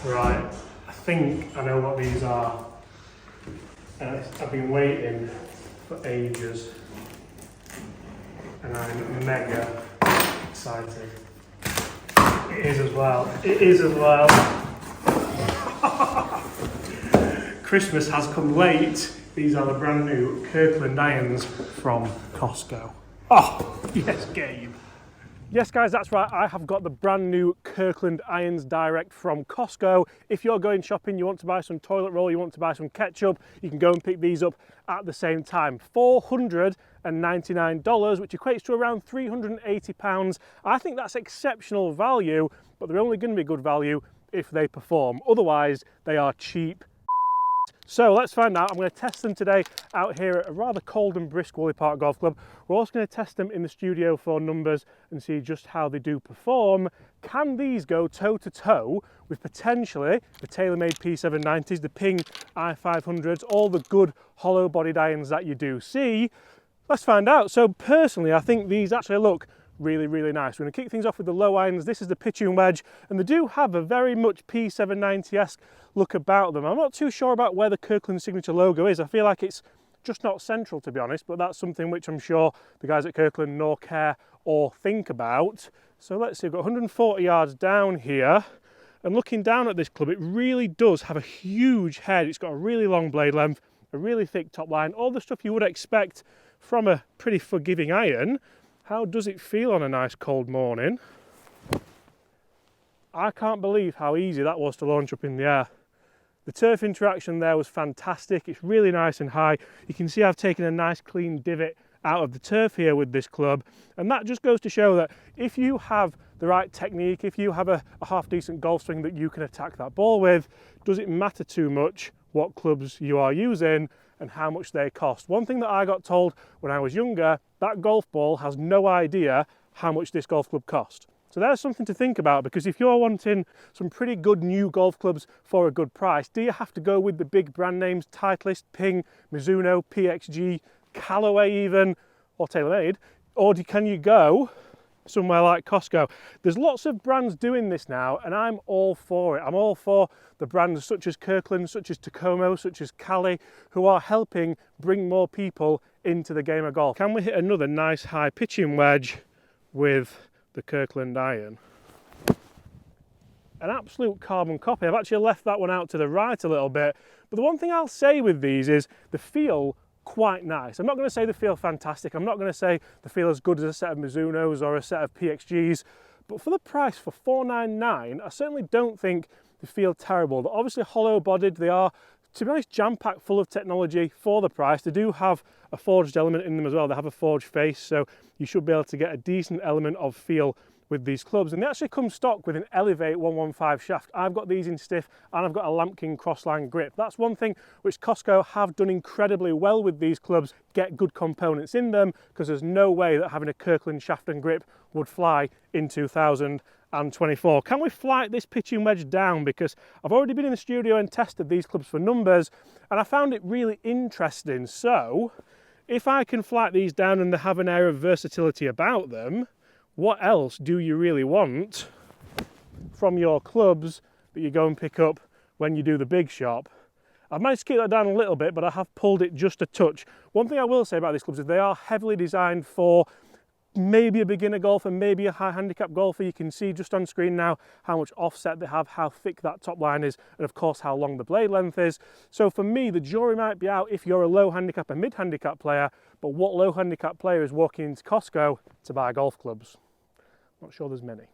Right, I think I know what these are. I've been waiting for ages, and I'm mega excited. It is as well. It is as well. Christmas has come late. These are the brand new Kirkland irons from Costco. Oh, yes, Gabe. Yes, guys, that's right. I have got the brand new Kirkland irons direct from Costco. If you're going shopping, you want to buy some toilet roll, you want to buy some ketchup, you can go and pick these up at the same time. $499, which equates to around £380. I think that's exceptional value, but they're only going to be good value if they perform. Otherwise, they are cheap. So let's find out. I'm going to test them today out here at a rather cold and brisk Whalley Park Golf Club. We're also going to test them in the studio for numbers and see just how they do perform. Can these go toe to toe with potentially the Taylormade P790s, the Ping i500s, all the good hollow bodied irons that you do see? Let's find out. So personally, I think these actually look really, really nice. We're going to kick things off with the low irons. This is the pitching wedge, and they do have a very much P790-esque look about them. I'm not too sure about where the Kirkland Signature logo is. I feel like it's just not central, to be honest, but that's something which I'm sure the guys at Kirkland nor care or think about. So let's see, we've got 140 yards down here, and looking down at this club, it really does have a huge head. It's got a really long blade length, a really thick top line, all the stuff you would expect from a pretty forgiving iron. How does it feel on a nice cold morning? I can't believe how easy that was to launch up in the air. The turf interaction there was fantastic. It's really nice and high. You can see I've taken a nice clean divot out of the turf here with this club, and that just goes to show that if you have the right technique, if you have a half decent golf swing that you can attack that ball with, does it matter too much what clubs you are using and how much they cost? One thing that I got told when I was younger, that golf ball has no idea how much this golf club cost. So there's something to think about, because if you're wanting some pretty good new golf clubs for a good price, do you have to go with the big brand names, Titleist, Ping, Mizuno, PXG, Callaway even, or Taylormade, or can you go somewhere like Costco? There's lots of brands doing this now, and I'm all for it. I'm all for the brands such as Kirkland, such as Tacoma, such as Cali, who are helping bring more people into the game of golf. Can we hit another nice high pitching wedge with the Kirkland iron? An absolute carbon copy. I've actually left that one out to the right a little bit, but the one thing I'll say with these is they feel quite nice. I'm not going to say they feel fantastic. I'm not going to say they feel as good as a set of Mizunos or a set of PXGs, but for the price, for $499, I certainly don't think they feel terrible. They're obviously hollow bodied. They are, to be honest, jam-packed full of technology for the price. They do have a forged element in them as well. They have a forged face, so you should be able to get a decent element of feel with these clubs. And they actually come stock with an Elevate 115 shaft. I've got these in stiff, and I've got a Lampkin crossline grip. That's one thing which Costco have done incredibly well with these clubs, get good components in them, because there's no way that having a Kirkland shaft and grip would fly in 2024. Can we flight this pitching wedge down? Because I've already been in the studio and tested these clubs for numbers, and I found it really interesting. So if I can flight these down and they have an air of versatility about them, what else do you really want from your clubs that you go and pick up when you do the big shop? I've managed to keep that down a little bit, but I have pulled it just a touch. One thing I will say about these clubs is they are heavily designed for maybe a beginner golfer, maybe a high handicap golfer. You can see just on screen now how much offset they have, how thick that top line is, and of course how long the blade length is. So for me, the jury might be out if you're a low handicap and mid handicap player, but what low handicap player is walking into Costco to buy golf clubs? Not sure there's many.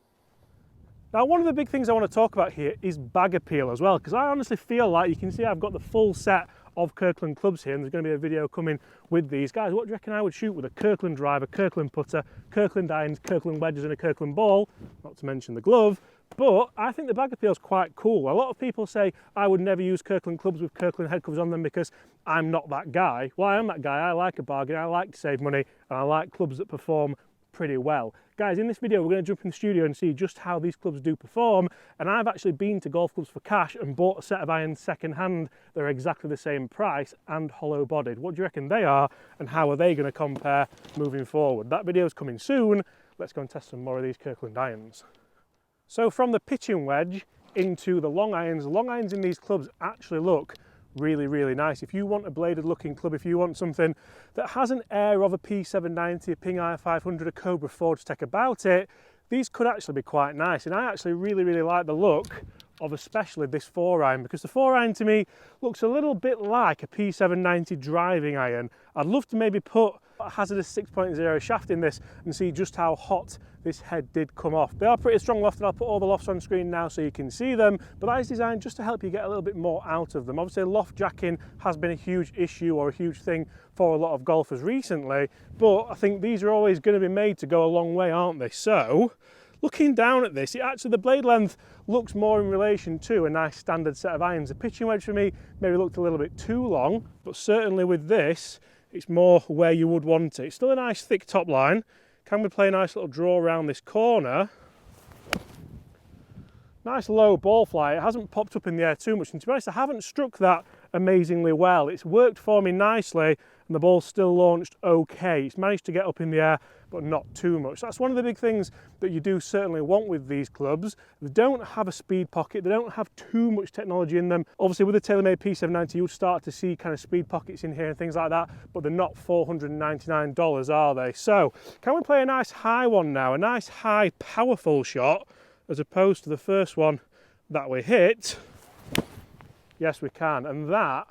Now, one of the big things I want to talk about here is bag appeal as well, because I honestly feel like, you can see I've got the full set of Kirkland clubs here, and there's going to be a video coming with these. Guys, what do you reckon I would shoot with a Kirkland driver, Kirkland putter, Kirkland irons, Kirkland wedges and a Kirkland ball, not to mention the glove? But I think the bag appeal is quite cool. A lot of people say I would never use Kirkland clubs with Kirkland head covers on them because I'm not that guy. Well, I am that guy. I like a bargain, I like to save money, and I like clubs that perform pretty well. Guys, in this video we're going to jump in the studio and see just how these clubs do perform, and I've actually been to Golf Clubs for Cash and bought a set of irons second hand. They're exactly the same price and hollow bodied. What do you reckon they are, and how are they going to compare moving forward? That video is coming soon. Let's go and test some more of these Kirkland irons. So from the pitching wedge, into the long irons in these clubs actually look really, really nice. If you want a bladed looking club, if you want something that has an air of a P790, a Ping i500, a Cobra Forge Tech about it, these could actually be quite nice. And I actually really, really like the look of especially this 4-iron, because the 4-iron to me looks a little bit like a P790 driving iron. I'd love to maybe put a hazardous 6.0 shaft in this and see just how hot this head did come off. They are pretty strong lofted. I'll put all the lofts on screen now so you can see them, but that is designed just to help you get a little bit more out of them. Obviously loft jacking has been a huge issue or a huge thing for a lot of golfers recently, but I think these are always going to be made to go a long way, aren't they? So looking down at this, the blade length looks more in relation to a nice standard set of irons. The pitching wedge for me maybe looked a little bit too long, but certainly with this, it's more where you would want it. It's still a nice thick top line. Can we play a nice little draw around this corner? Nice low ball fly. It hasn't popped up in the air too much, and to be honest, I haven't struck that amazingly well. It's worked for me nicely, and the ball's still launched okay. It's managed to get up in the air, but not too much. That's one of the big things that you do certainly want with these clubs. They don't have a speed pocket, they don't have too much technology in them. Obviously with the Taylormade P790 you'll start to see kind of speed pockets in here and things like that, but they're not $499, are they? So can we play a nice high one now, a nice high powerful shot, as opposed to the first one that we hit? Yes we can, and that,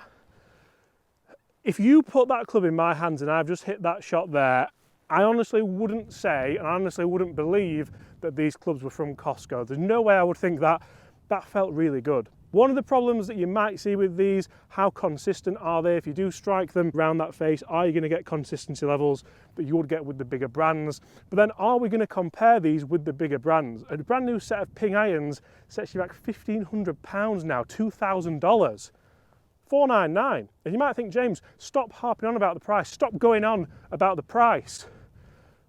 if you put that club in my hands and I've just hit that shot there, I honestly wouldn't say, and I honestly wouldn't believe that these clubs were from Costco. There's no way I would think that. That felt really good. One of the problems that you might see with these, how consistent are they? If you do strike them around that face, are you going to get consistency levels that you would get with the bigger brands? But then are we going to compare these with the bigger brands? A brand new set of Ping irons sets you back £1,500 now, $2,000. $499. And you might think, James, stop harping on about the price, stop going on about the price.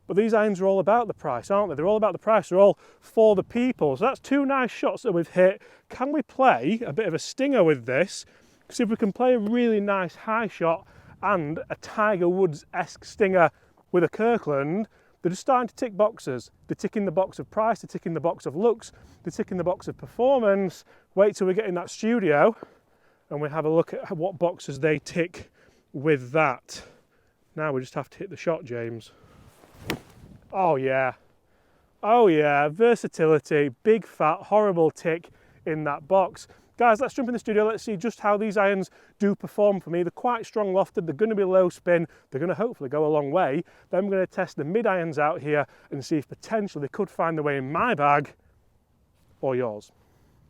But these irons are all about the price, aren't they? They're all about the price, they're all for the people. So that's two nice shots that we've hit. Can we play a bit of a stinger with this? See if we can play a really nice high shot and a Tiger Woods-esque stinger with a Kirkland. They're just starting to tick boxes. They're ticking the box of price, they're ticking the box of looks, they're ticking the box of performance. Wait till we get in that studio and we have a look at what boxes they tick with that. Now we just have to hit the shot, James. Oh yeah, versatility, big fat, horrible tick in that box. Guys, let's jump in the studio, let's see just how these irons do perform for me. They're quite strong lofted, they're going to be low spin, they're going to hopefully go a long way. Then I'm going to test the mid irons out here and see if potentially they could find their way in my bag or yours.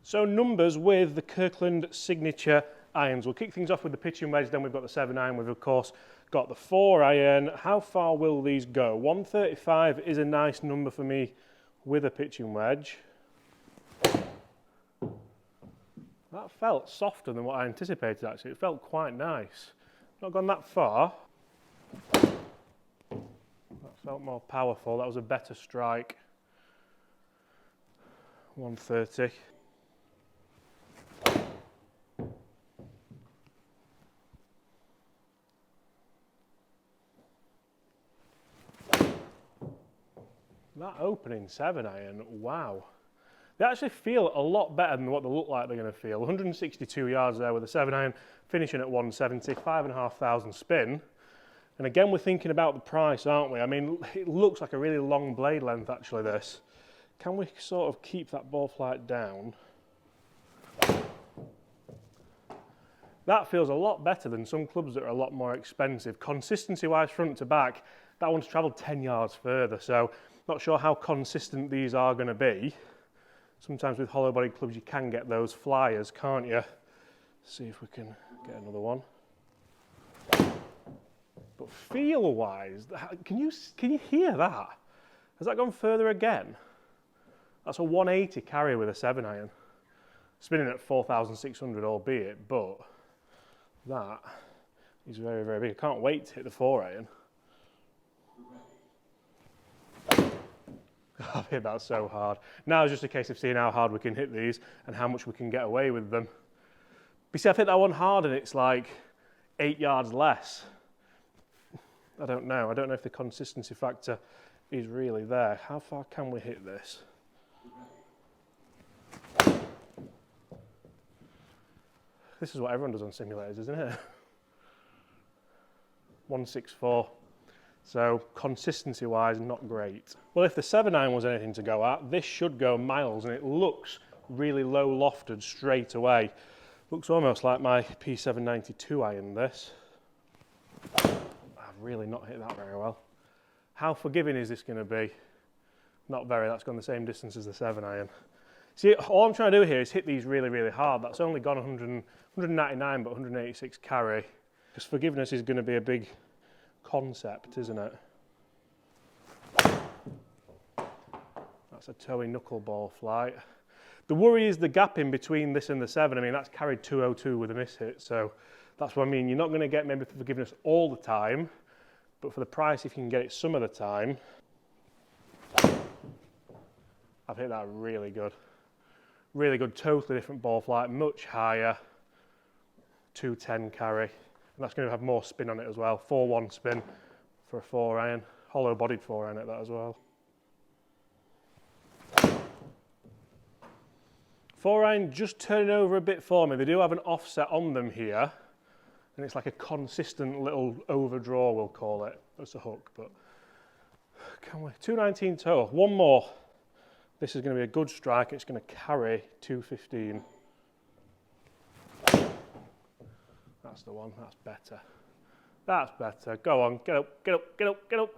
So numbers with the Kirkland Signature irons. We'll kick things off with the pitching wedge, then we've got the 7-iron, we've of course got the 4-iron. How far will these go? 135 is a nice number for me with a pitching wedge. That felt softer than what I anticipated actually. It felt quite nice. Not gone that far. That felt more powerful. That was a better strike. 130. That opening 7-iron, wow. They actually feel a lot better than what they look like they're going to feel. 162 yards there with a 7-iron, finishing at 170, 5,500 spin. And again, we're thinking about the price, aren't we? I mean, it looks like a really long blade length, actually, this. Can we sort of keep that ball flight down? That feels a lot better than some clubs that are a lot more expensive. Consistency-wise, front to back, that one's travelled 10 yards further, so not sure how consistent these are going to be. Sometimes with hollow body clubs you can get those flyers, can't you? See if we can get another one. But feel wise, can you hear that? Has that gone further again? That's a 180 carry with a 7-iron. Spinning at 4,600 albeit, but that is very, very big. I can't wait to hit the 4-iron. I've hit that so hard. Now it's just a case of seeing how hard we can hit these and how much we can get away with them. But see, I've hit that one hard and it's like 8 yards less. I don't know. I don't know if the consistency factor is really there. How far can we hit this? This is what everyone does on simulators, isn't it? 164. So consistency wise, not great. Well, if the 7-iron was anything to go at, this should go miles, and it looks really low lofted straight away. Looks almost like my P792 iron, this. I've really not hit that very well. How forgiving is this going to be? Not very. That's gone the same distance as the 7-iron. See, all I'm trying to do here is hit these really, really hard. That's only gone 199, but 186 carry. Because forgiveness is going to be a big concept, isn't it? That's a toey knuckleball flight. The worry is the gap in between this and the 7. I mean, that's carried 202 with a miss hit, so that's what I mean. You're not going to get maybe forgiveness all the time, but for the price, if you can get it some of the time, I've hit that really good. Really good, totally different ball flight, much higher, 210 carry. And that's going to have more spin on it as well. 4-1 spin for a 4-iron. Hollow bodied 4-iron at that as well. 4-iron just turning over a bit for me. They do have an offset on them here. And it's like a consistent little overdraw, we'll call it. That's a hook, but can we? 219 total. One more. This is going to be a good strike. It's going to carry 215. That's the one, that's better. That's better. Go on, get up, get up, get up, get up.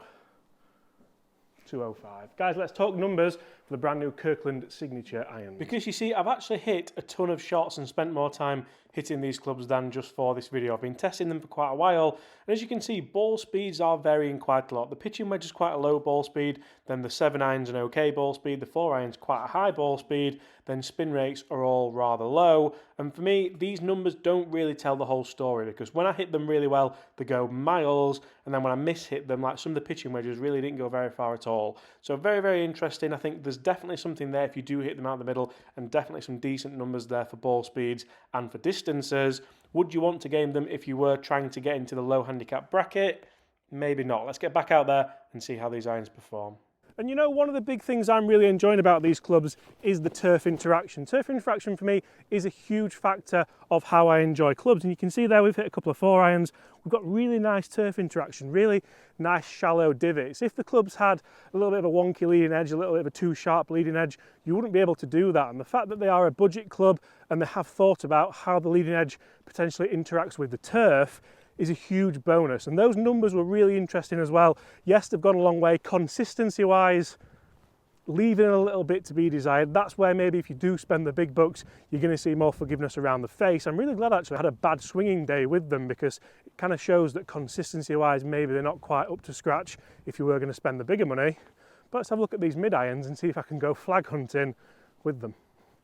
205. Guys, let's talk numbers for the brand new Kirkland Signature irons. Because you see, I've actually hit a ton of shots and spent more time hitting these clubs than just for this video. I've been testing them for quite a while, and as you can see, ball speeds are varying quite a lot. The pitching wedge is quite a low ball speed, then the 7-iron's an okay ball speed, the 4-iron's quite a high ball speed, then spin rates are all rather low. And for me, these numbers don't really tell the whole story, because when I hit them really well, they go miles, and then when I miss-hit them, like some of the pitching wedges really didn't go very far at all. So very, very interesting. I think there's definitely something there if you do hit them out the middle, and definitely some decent numbers there for ball speeds and for distances. Would you want to game them if you were trying to get into the low handicap bracket? Maybe not. Let's get back out there and see how these irons perform. And you know, one of the big things I'm really enjoying about these clubs is the turf interaction. Turf interaction for me is a huge factor of how I enjoy clubs. And you can see there we've hit a couple of 4-irons. We've got really nice turf interaction, really nice shallow divots. If the clubs had a little bit of a wonky leading edge, a little bit of a too sharp leading edge, you wouldn't be able to do that. And the fact that they are a budget club and they have thought about how the leading edge potentially interacts with the turf is a huge bonus. And those numbers were really interesting as well. Yes, they've gone a long way. Consistency wise, leaving a little bit to be desired. That's where maybe if you do spend the big bucks, you're going to see more forgiveness around the face. I'm really glad actually I had a bad swinging day with them, because it kind of shows that consistency wise, maybe they're not quite up to scratch if you were going to spend the bigger money. But let's have a look at these mid irons and see if I can go flag hunting with them.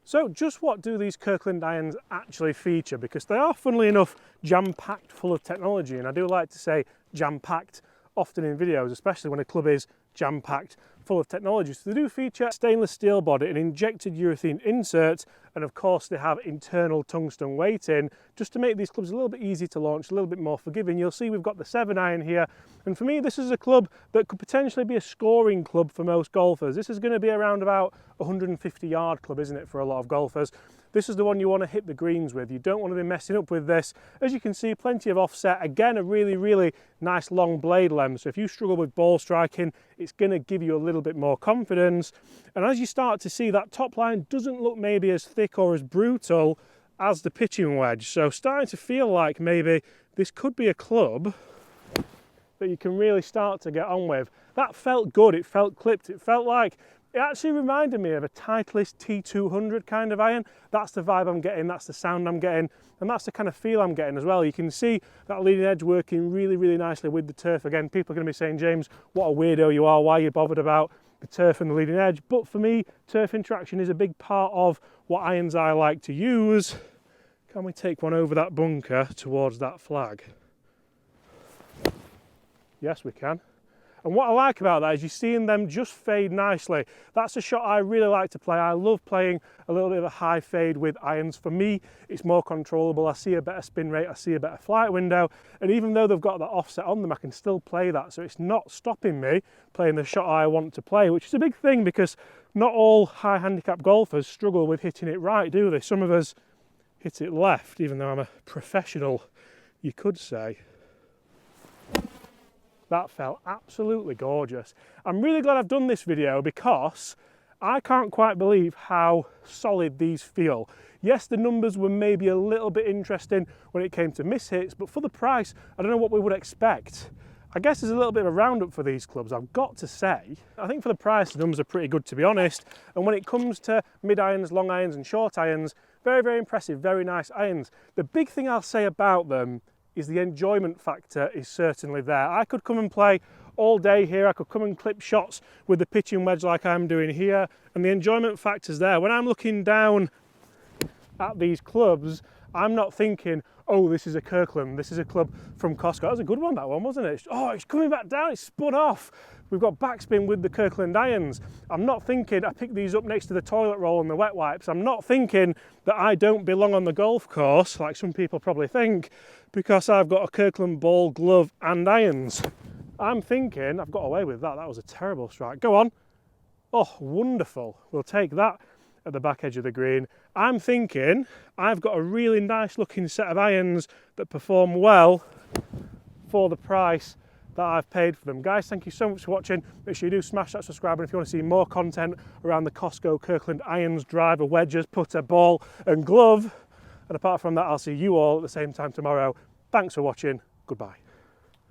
So just what do these Kirkland irons actually feature? Because they are, funnily enough, jam-packed full of technology, and I do like to say jam-packed often in videos, especially when a club is jam-packed full of technology. So they do feature stainless steel body, an injected urethane insert, and of course they have internal tungsten weighting just to make these clubs a little bit easy to launch, a little bit more forgiving. You'll see we've got the 7-iron here, and for me this is a club that could potentially be a scoring club for most golfers. This is going to be around about a 150-yard club, isn't it, for a lot of golfers. This is the one you want to hit the greens with. You don't want to be messing up with this. As you can see, plenty of offset. Again, a really, really nice long blade length. So if you struggle with ball striking, it's going to give you a little bit more confidence. And as you start to see, that top line doesn't look maybe as thick or as brutal as the pitching wedge. So starting to feel like maybe this could be a club that you can really start to get on with. That felt good. It felt clipped. It felt like it actually reminded me of a Titleist T200 kind of iron. That's the vibe I'm getting, that's the sound I'm getting, and that's the kind of feel I'm getting as well. You can see that leading edge working really, really nicely with the turf. Again, people are going to be saying, James, what a weirdo you are, why are you bothered about the turf and the leading edge? But for me, turf interaction is a big part of what irons I like to use. Can we take one over that bunker towards that flag? Yes, we can. And what I like about that is you're seeing them just fade nicely. That's a shot I really like to play. I love playing a little bit of a high fade with irons. For me, it's more controllable. I see a better spin rate, I see a better flight window. And even though they've got that offset on them, I can still play that. So it's not stopping me playing the shot I want to play, which is a big thing because not all high handicap golfers struggle with hitting it right, do they? Some of us hit it left, even though I'm a professional, you could say. That felt absolutely gorgeous. I'm really glad I've done this video because I can't quite believe how solid these feel. Yes, the numbers were maybe a little bit interesting when it came to mishits, but for the price, I don't know what we would expect. I guess there's a little bit of a roundup for these clubs, I've got to say. I think for the price, the numbers are pretty good, to be honest. And when it comes to mid-irons, long irons and short irons, very, very impressive, very nice irons. The big thing I'll say about them is the enjoyment factor is certainly there. I could come and play all day here, I could come and clip shots with the pitching wedge like I'm doing here, and the enjoyment factor's there. When I'm looking down at these clubs, I'm not thinking, oh, this is a Kirkland, this is a club from Costco. That was a good one, that one, wasn't it? Oh, it's coming back down, it's spun off. We've got backspin with the Kirkland irons. I'm not thinking I picked these up next to the toilet roll and the wet wipes. I'm not thinking that I don't belong on the golf course, like some people probably think, because I've got a Kirkland ball, glove and irons. I'm thinking, I've got away with that. That was a terrible strike. Go on. Oh, wonderful. We'll take that at the back edge of the green. I'm thinking I've got a really nice looking set of irons that perform well for the price that I've paid for them. Guys, thank you so much for watching. Make sure you do smash that subscribe, and if you want to see more content around the Costco Kirkland irons, driver, wedges, putter, ball and glove. And apart from that, I'll see you all at the same time tomorrow. Thanks for watching. Goodbye.